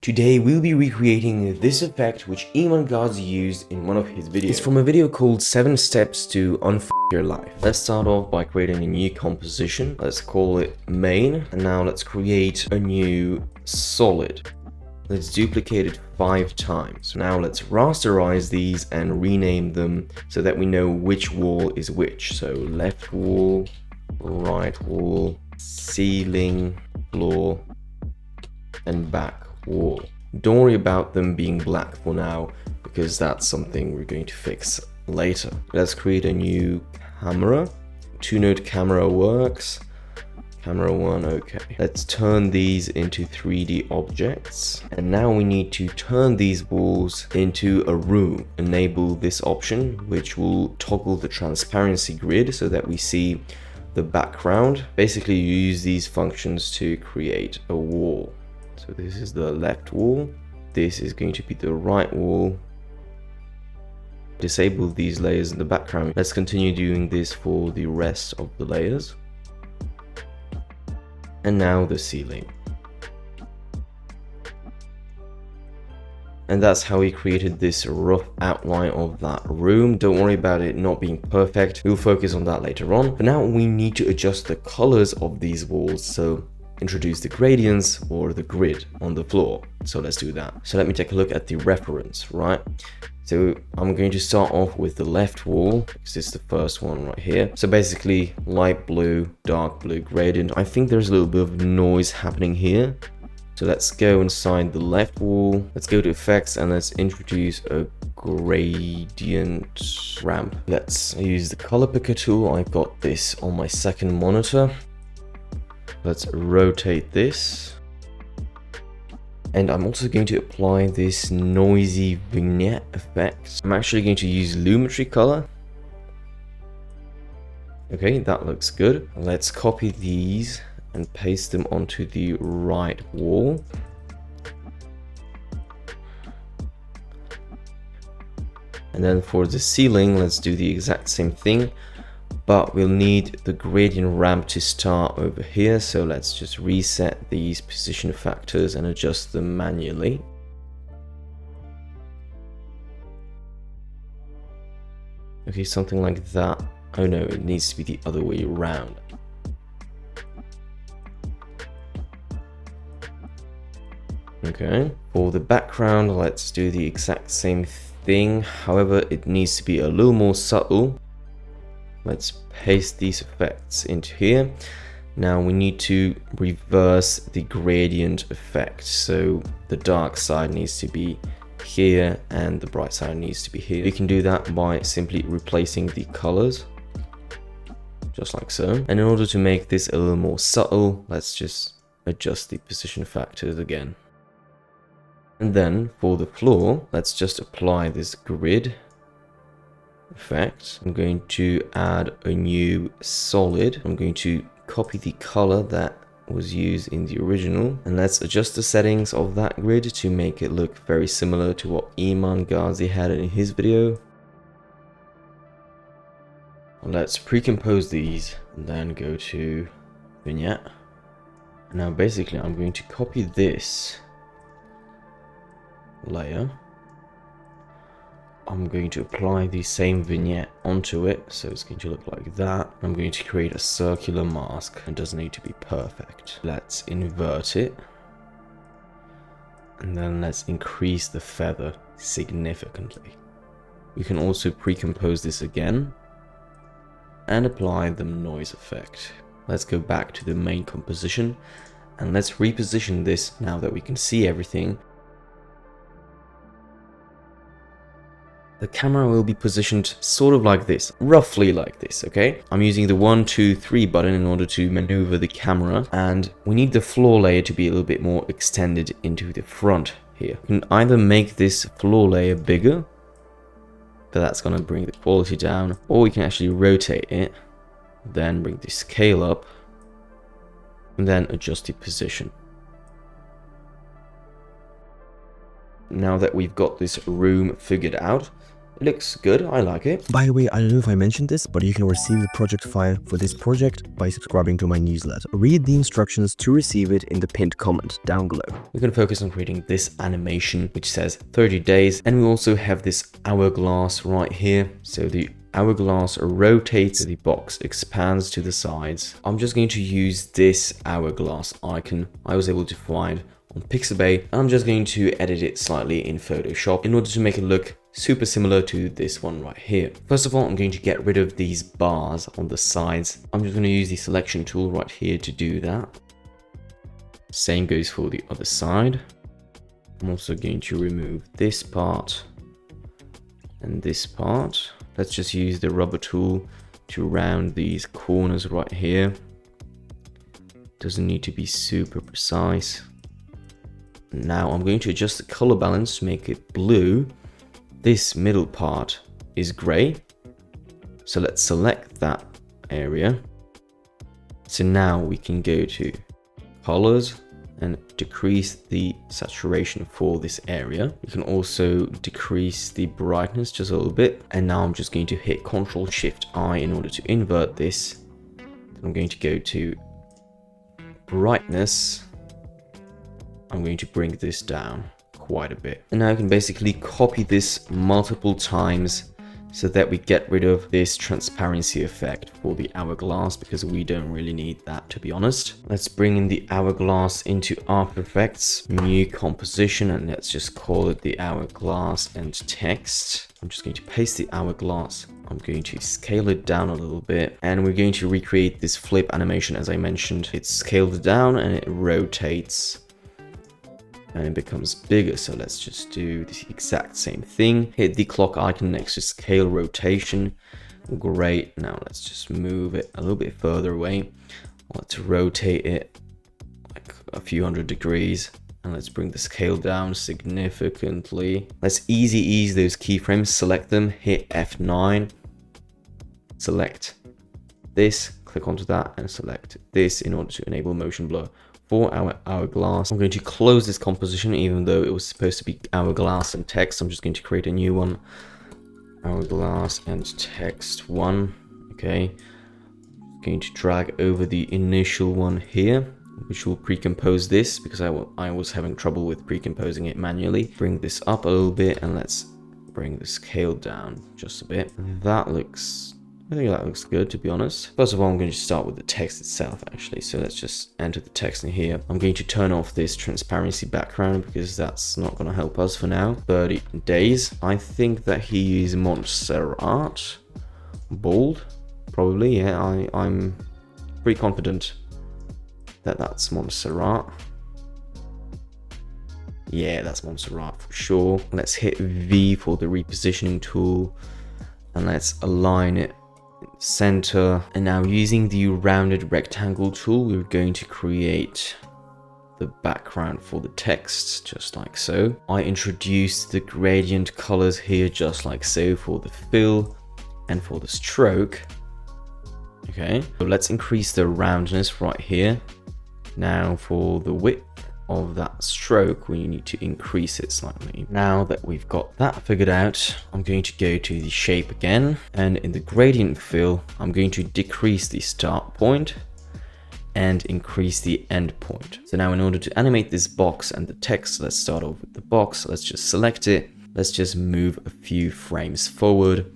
Today we'll be recreating this effect which Iman Gadzhi used in one of his videos. It's from a video called 7 Steps to Unf Your Life. Let's start off by creating a new composition. Let's call it main, and now let's create a new solid. Let's duplicate it 5 times. Now let's rasterize these and rename them so that we know which wall is which. So left wall, right wall, ceiling, floor, and back wall. Don't worry about them being black for now, because that's something we're going to fix later. Let's create a new camera. 2-node camera works. Camera 1, okay. Let's turn these into 3D objects. And now we need to turn these walls into a room. Enable this option, which will toggle the transparency grid so that we see the background. Basically, you use these functions to create a wall. So this is the left wall, this is going to be the right wall. Disable these layers in the background. Let's continue doing this for the rest of the layers. And now the ceiling. And that's how we created this rough outline of that room. Don't worry about it not being perfect, we'll focus on that later on. But now we need to adjust the colors of these walls, so introduce the gradients or the grid on the floor. So let's do that. So let me take a look at the reference, right? So I'm going to start off with the left wall, because it's the first one right here. So basically light blue, dark blue gradient. I think there's a little bit of noise happening here. So let's go inside the left wall. Let's go to effects and let's introduce a gradient ramp. Let's use the color picker tool. I've got this on my second monitor. Let's rotate this. And I'm also going to apply this noisy vignette effect. I'm actually going to use Lumetri color. Okay, that looks good. Let's copy these and paste them onto the right wall. And then for the ceiling, let's do the exact same thing. But we'll need the gradient ramp to start over here, so let's just reset these position factors and adjust them manually. Okay, something like that. Oh no, it needs to be the other way around. Okay, for the background, let's do the exact same thing. However, it needs to be a little more subtle. Let's paste these effects into here. Now we need to reverse the gradient effect. So the dark side needs to be here and the bright side needs to be here. We can do that by simply replacing the colors, just like so. And in order to make this a little more subtle, let's just adjust the position factors again. And then for the floor, let's just apply this grid effect. I'm going to add a new solid. I'm going to copy the color that was used in the original, and let's adjust the settings of that grid to make it look very similar to what Iman Gadzhi had in his video. Let's pre-compose these and then go to vignette. Now basically I'm going to copy this layer. I'm going to apply the same vignette onto it, so it's going to look like that. I'm going to create a circular mask. It doesn't need to be perfect. Let's invert it. And then let's increase the feather significantly. We can also pre-compose this again and apply the noise effect. Let's go back to the main composition and let's reposition this now that we can see everything. The camera will be positioned sort of like this, roughly like this, okay? I'm using the 1, 2, 3 button in order to maneuver the camera, and we need the floor layer to be a little bit more extended into the front here. You can either make this floor layer bigger, but that's gonna bring the quality down, or we can actually rotate it, then bring the scale up, and then adjust the position. Now that we've got this room figured out, It looks good, I like it. By the way, I don't know if I mentioned this, but you can receive the project file for this project by subscribing to my newsletter. Read the instructions to receive it in the pinned comment down below. We're going to focus on creating this animation, which says 30 days. And we also have this hourglass right here. So the hourglass rotates, the box expands to the sides. I'm just going to use this hourglass icon I was able to find on Pixabay, and I'm just going to edit it slightly in Photoshop in order to make it look super similar to this one right here. First of all, I'm going to get rid of these bars on the sides. I'm just going to use the selection tool right here to do that. Same goes for the other side. I'm also going to remove this part and this part. Let's just use the rubber tool to round these corners right here. Doesn't need to be super precise. Now I'm going to adjust the color balance to make it blue. This middle part is gray. So let's select that area. So now we can go to colors and decrease the saturation for this area. You can also decrease the brightness just a little bit. And now I'm just going to hit Ctrl+Shift+I in order to invert this. Then I'm going to go to brightness. I'm going to bring this down quite a bit. And now I can basically copy this multiple times so that we get rid of this transparency effect for the hourglass, because we don't really need that, to be honest. Let's bring in the hourglass into After Effects, new composition, and let's just call it the hourglass and text. I'm just going to paste the hourglass. I'm going to scale it down a little bit, and we're going to recreate this flip animation as I mentioned. It's scaled down and it rotates and it becomes bigger. So let's just do the exact same thing. Hit the clock icon next to scale rotation. Great. Now let's just move it a little bit further away. Let's rotate it like a few hundred degrees, and let's bring the scale down significantly. Let's easy ease those keyframes. Select them, hit F9, select this, click onto that, and select this in order to enable motion blur. For our hourglass, I'm going to close this composition, even though it was supposed to be hourglass and text. I'm just going to create a new one. Hourglass and text 1. Okay. Going to drag over the initial one here, which will pre-compose this because I was having trouble with pre-composing it manually. Bring this up a little bit, and let's bring the scale down just a bit. I think that looks good, to be honest. First of all, I'm going to start with the text itself, actually. So let's just enter the text in here. I'm going to turn off this transparency background because that's not going to help us for now. 30 days. I think that he used Montserrat. Bold. Probably, yeah. I'm pretty confident that that's Montserrat. Yeah, that's Montserrat for sure. Let's hit V for the repositioning tool, and let's align it center. And now using the rounded rectangle tool, we're going to create the background for the text, just like so. I introduced the gradient colors here, just like so, for the fill and for the stroke. Okay, so let's increase the roundness right here. Now for the width of that stroke, we need to increase it slightly. Now that we've got that figured out, I'm going to go to the shape again, and in the gradient fill, I'm going to decrease the start point and increase the end point. So now in order to animate this box and the text, let's start off with the box. Let's just select it. Let's just move a few frames forward.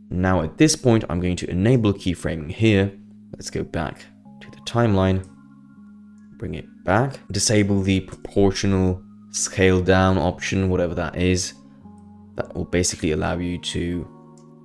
Now at this point, I'm going to enable keyframing here. Let's go back to the timeline. Bring it back, disable the proportional scale down option, whatever that is. That will basically allow you to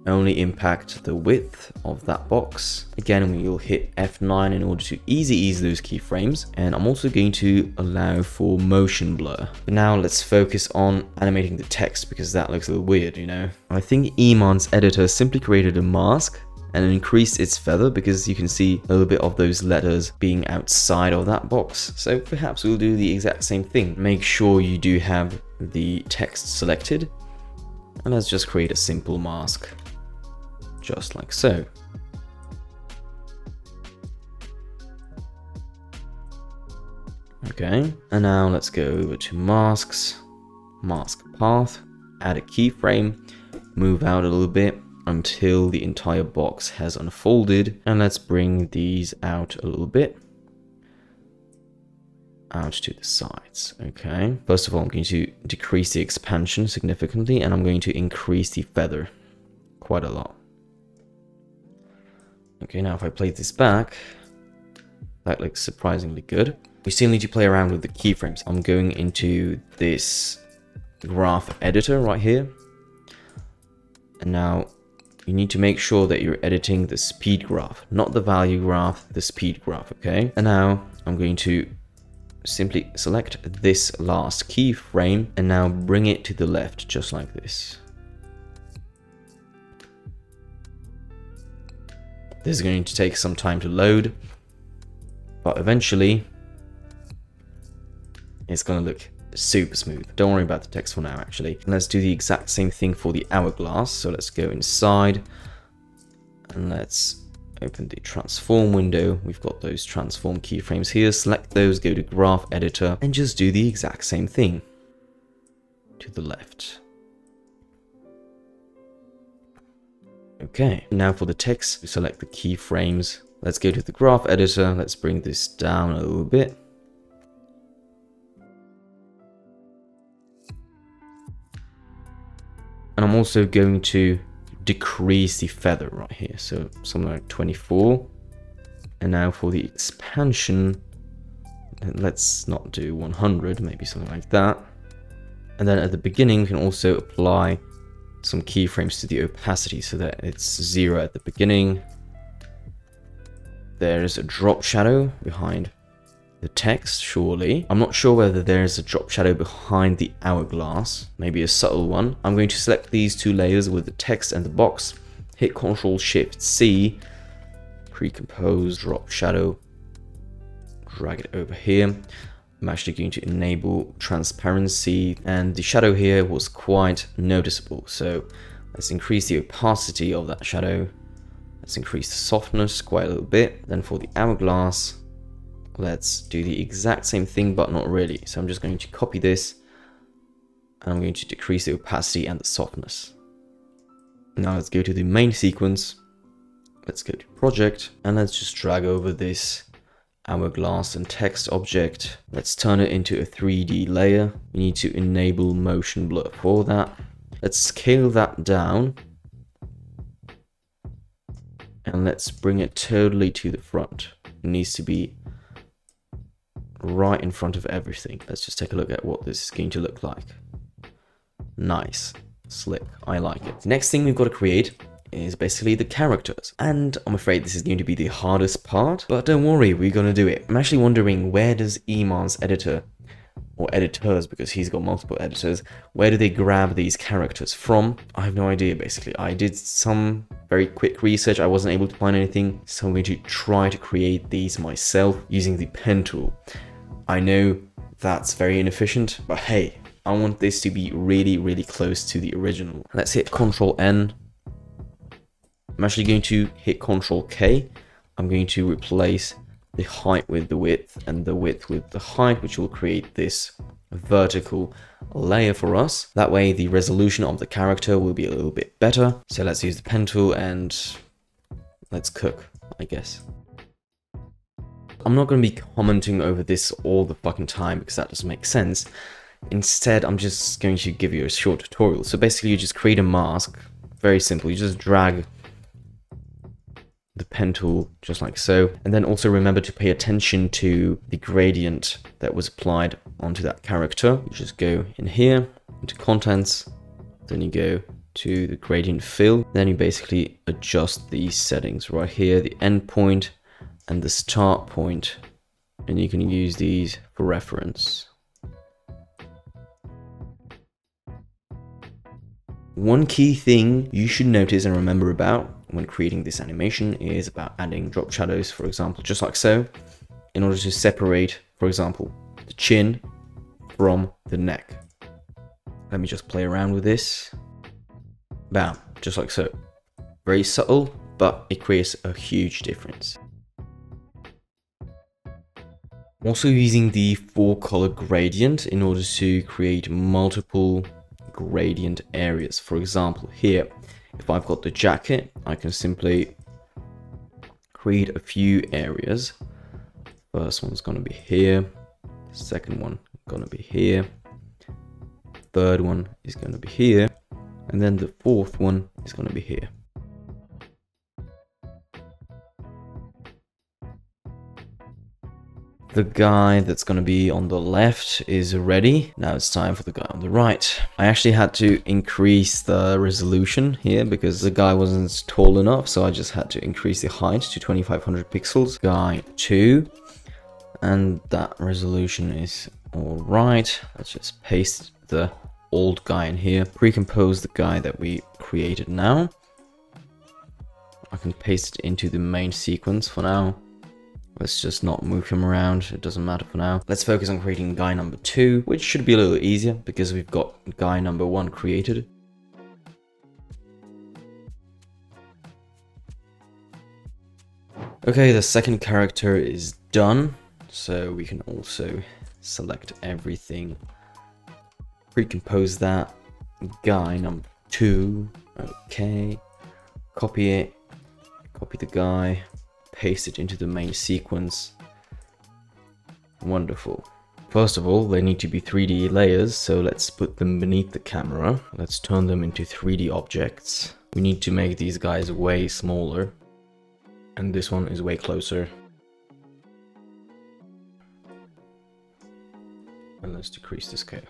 only impact the width of that box. Again, we will hit F9 in order to easy ease those keyframes. And I'm also going to allow for motion blur. But now let's focus on animating the text, because that looks a little weird, you know. I think Iman's editor simply created a mask and increased its feather, because you can see a little bit of those letters being outside of that box. So perhaps we'll do the exact same thing. Make sure you do have the text selected, and let's just create a simple mask, just like so. Okay, and now let's go over to masks, mask path, add a keyframe. move out a little bit until the entire box has unfolded. And let's bring these out a little bit. Out to the sides. Okay. First of all, I'm going to decrease the expansion significantly, and I'm going to increase the feather quite a lot. Okay, now if I play this back, that looks surprisingly good. We still need to play around with the keyframes. I'm going into this graph editor right here. And now you need to make sure that you're editing the speed graph, not the value graph, the speed graph, okay? And now I'm going to simply select this last keyframe and now bring it to the left, just like this. This is going to take some time to load, but eventually it's going to look super smooth. Don't worry about the text for now, actually. Let's do the exact same thing for the hourglass. So let's go inside and let's open the transform window. We've got those transform keyframes here. Select those, go to graph editor, and just do the exact same thing to the left. Okay, now for the text, we select the keyframes. Let's go to the graph editor. Let's bring this down a little bit. And I'm also going to decrease the feather right here. So something like 24. And now for the expansion, let's not do 100, maybe something like that. And then at the beginning, we can also apply some keyframes to the opacity so that it's 0 at the beginning. There's a drop shadow behind the text, surely. I'm not sure whether there's a drop shadow behind the hourglass, maybe a subtle one. I'm going to select these two layers with the text and the box, hit Ctrl-Shift-C, pre-compose, drop shadow, drag it over here. I'm actually going to enable transparency, and the shadow here was quite noticeable. So let's increase the opacity of that shadow. Let's increase the softness quite a little bit. Then for the hourglass, let's do the exact same thing, but not really. So I'm just going to copy this, and I'm going to decrease the opacity and the softness. Now let's go to the main sequence. Let's go to project, and let's just drag over this hourglass and text object. Let's turn it into a 3D layer. We need to enable motion blur for that. Let's scale that down. And let's bring it totally to the front. It needs to be right in front of everything. Let's just take a look at what this is going to look like. Nice. Slick. I like it. The next thing we've got to create is basically the characters, and I'm afraid this is going to be the hardest part, but don't worry, we're gonna do it. I'm actually wondering, where does Iman's editor, or editors, because he's got multiple editors, where do they grab these characters from? I have no idea. Basically, I did some very quick research. I wasn't able to find anything, so I'm going to try to create these myself using the pen tool. I know that's very inefficient, but hey, I want this to be really, really close to the original. Let's hit Ctrl-N. I'm actually going to hit Ctrl-K. I'm going to replace the height with the width and the width with the height, which will create this vertical layer for us. That way the resolution of the character will be a little bit better. So let's use the pen tool and let's cook, I guess. I'm not going to be commenting over this all the fucking time because that doesn't make sense. Instead, I'm just going to give you a short tutorial. So basically you just create a mask. Very simple. You just drag the pen tool just like so, and then also remember to pay attention to the gradient that was applied onto that character. You just go in here into contents, then you go to the gradient fill, then you basically adjust these settings right here, the end point and the start point, and you can use these for reference. One key thing you should notice and remember about when creating this animation is about adding drop shadows, for example, just like so, in order to separate, for example, the chin from the neck. Let me just play around with this. Bam, just like so. Very subtle, but it creates a huge difference. I'm also using the 4-color gradient in order to create multiple gradient areas. For example, here, if I've got the jacket, I can simply create a few areas. First one's going to be here. Second one going to be here. Third one is going to be here. And then the fourth one is going to be here. The guy that's going to be on the left is ready. Now it's time for the guy on the right. I actually had to increase the resolution here because the guy wasn't tall enough. So I just had to increase the height to 2500 pixels. Guy 2. And that resolution is all right. Let's just paste the old guy in here. Pre-compose the guy that we created now. I can paste it into the main sequence for now. Let's just not move him around, it doesn't matter for now. Let's focus on creating guy number 2, which should be a little easier because we've got guy number 1 created. Okay, the second character is done, so we can also select everything. Pre-compose that. Guy number 2, okay. Copy it, copy the guy. Paste it into the main sequence. Wonderful. First of all, they need to be 3D layers, so let's put them beneath the camera. Let's turn them into 3D objects. We need to make these guys way smaller. And this one is way closer. And let's decrease the scale.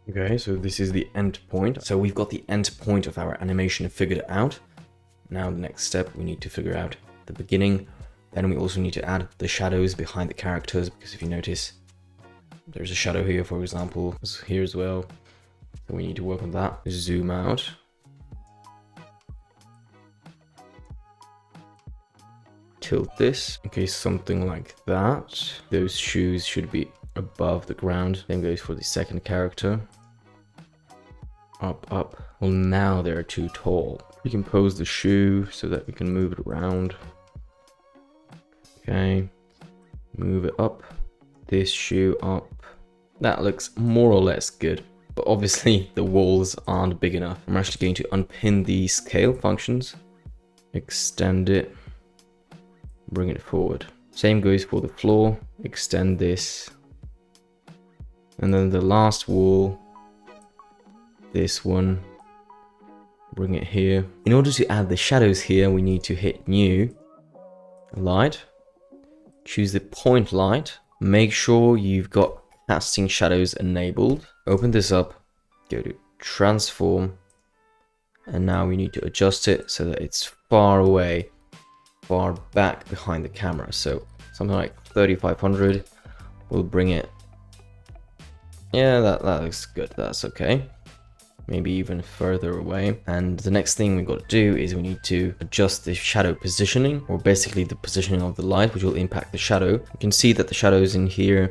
Okay, so this is the end point. So we've got the end point of our animation figured out. Now the next step, we need to figure out the beginning. Then we also need to add the shadows behind the characters, because if you notice, there's a shadow here, for example, here as well. So we need to work on that. Zoom out. Tilt this. Okay, something like that. Those shoes should be above the ground. Same goes for the second character. Up, up. Well, now they're too tall. We can pose the shoe so that we can move it around. Okay. Move it up. This shoe up. That looks more or less good. But obviously the walls aren't big enough. I'm actually going to unpin the scale functions. Extend it. Bring it forward. Same goes for the floor. Extend this. And then the last wall. This one. Bring it here. In order to add the shadows here, we need to hit New Light. Choose the point light. Make sure you've got casting shadows enabled. Open this up. Go to Transform. And now we need to adjust it so that it's far away, far back behind the camera. So something like 3500 will bring it. Yeah, that looks good. That's okay. Maybe even further away. And the next thing we've got to do is we need to adjust the shadow positioning, or basically the positioning of the light, which will impact the shadow. You can see that the shadows in here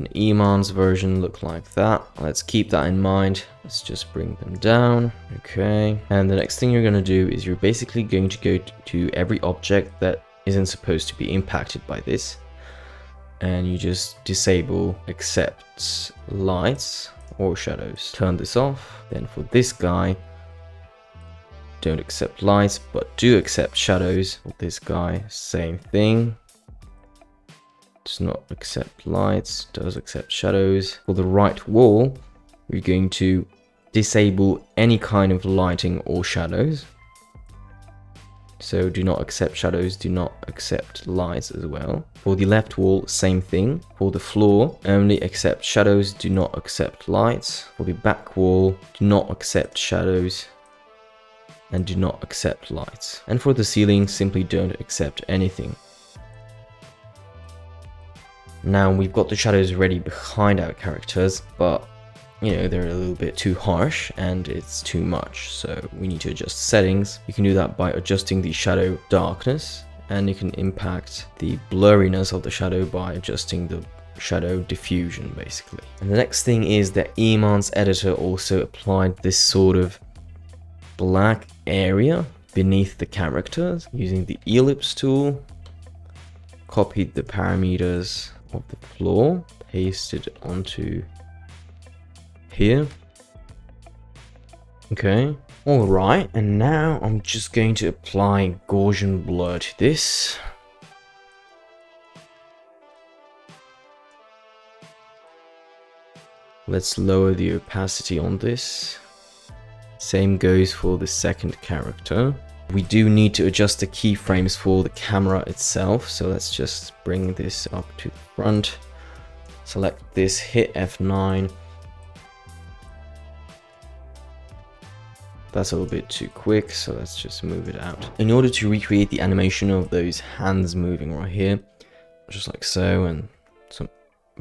in Iman's version look like that. Let's keep that in mind. Let's just bring them down. Okay. And the next thing you're going to do is you're basically going to go to every object that isn't supposed to be impacted by this. And you just disable accept lights or shadows. Turn this off. Then for this guy, don't accept lights, but do accept shadows. For this guy, same thing. Does not accept lights, does accept shadows. For the right wall, we're going to disable any kind of lighting or shadows. So do not accept shadows, do not accept lights as well. For the left wall, same thing. For the floor, only accept shadows, do not accept lights. For the back wall, do not accept shadows and do not accept lights. And for the ceiling, simply don't accept anything. Now we've got the shadows ready behind our characters, but you know, they're a little bit too harsh and it's too much, so we need to adjust settings. You can do that by adjusting the shadow darkness, and you can impact the blurriness of the shadow by adjusting the shadow diffusion, basically. And the next thing is that Iman's editor also applied this sort of black area beneath the characters using the ellipse tool. Copied the parameters of the floor, pasted onto here. Okay. Alright, and now I'm just going to apply Gaussian blur to this. Let's lower the opacity on this. Same goes for the second character. We do need to adjust the keyframes for the camera itself, so let's just bring this up to the front. Select this, hit F9. That's a little bit too quick, so let's just move it out. In order to recreate the animation of those hands moving right here, just like so, and some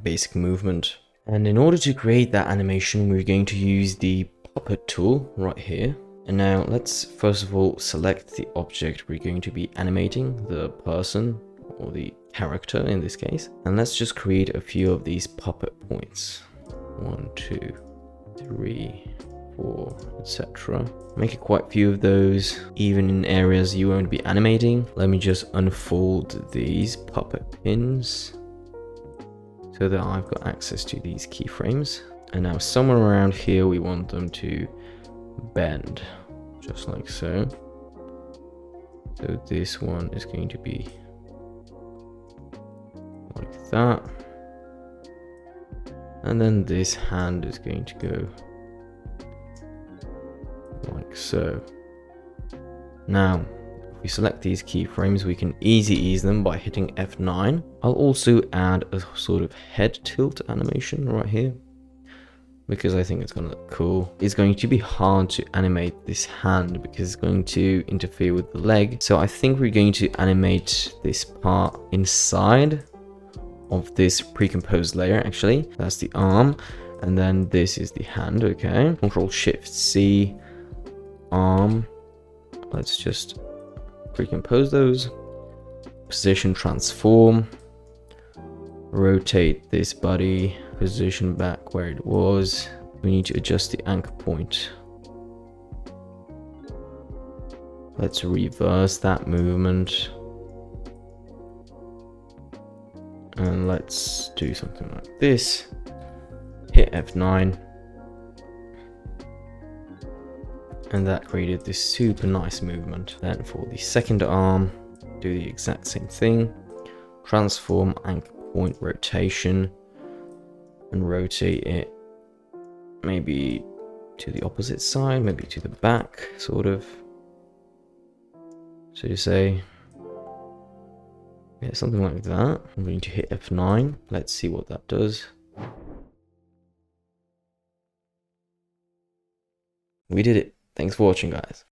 basic movement. And in order to create that animation, we're going to use the puppet tool right here. And now let's first of all select the object we're going to be animating, the person or the character in this case. And let's just create a few of these puppet points. 1, 2, 3, 4, etc. Make quite a few of those, even in areas you won't be animating. Let me just unfold these puppet pins so that I've got access to these keyframes. And now somewhere around here we want them to bend, just like so. So this one is going to be like that. And then this hand is going to go like so. Now, if we select these keyframes, we can ease them by hitting F9. I'll also add a sort of head tilt animation right here, because I think it's gonna look cool. It's going to be hard to animate this hand because it's going to interfere with the leg. So I think we're going to animate this part inside of this pre-composed layer, actually. That's the arm, and then this is the hand, okay? Control-Shift-C, arm. Let's just pre-compose those. Position transform. Rotate this body. Position back where it was. We need to adjust the anchor point. Let's reverse that movement. And let's do something like this. Hit F9. And that created this super nice movement. Then for the second arm, do the exact same thing. Transform, anchor point, rotation. And rotate it maybe to the opposite side, maybe to the back, sort of. So to say, yeah, something like that. I'm going to hit F9. Let's see what that does. We did it. Thanks for watching, guys.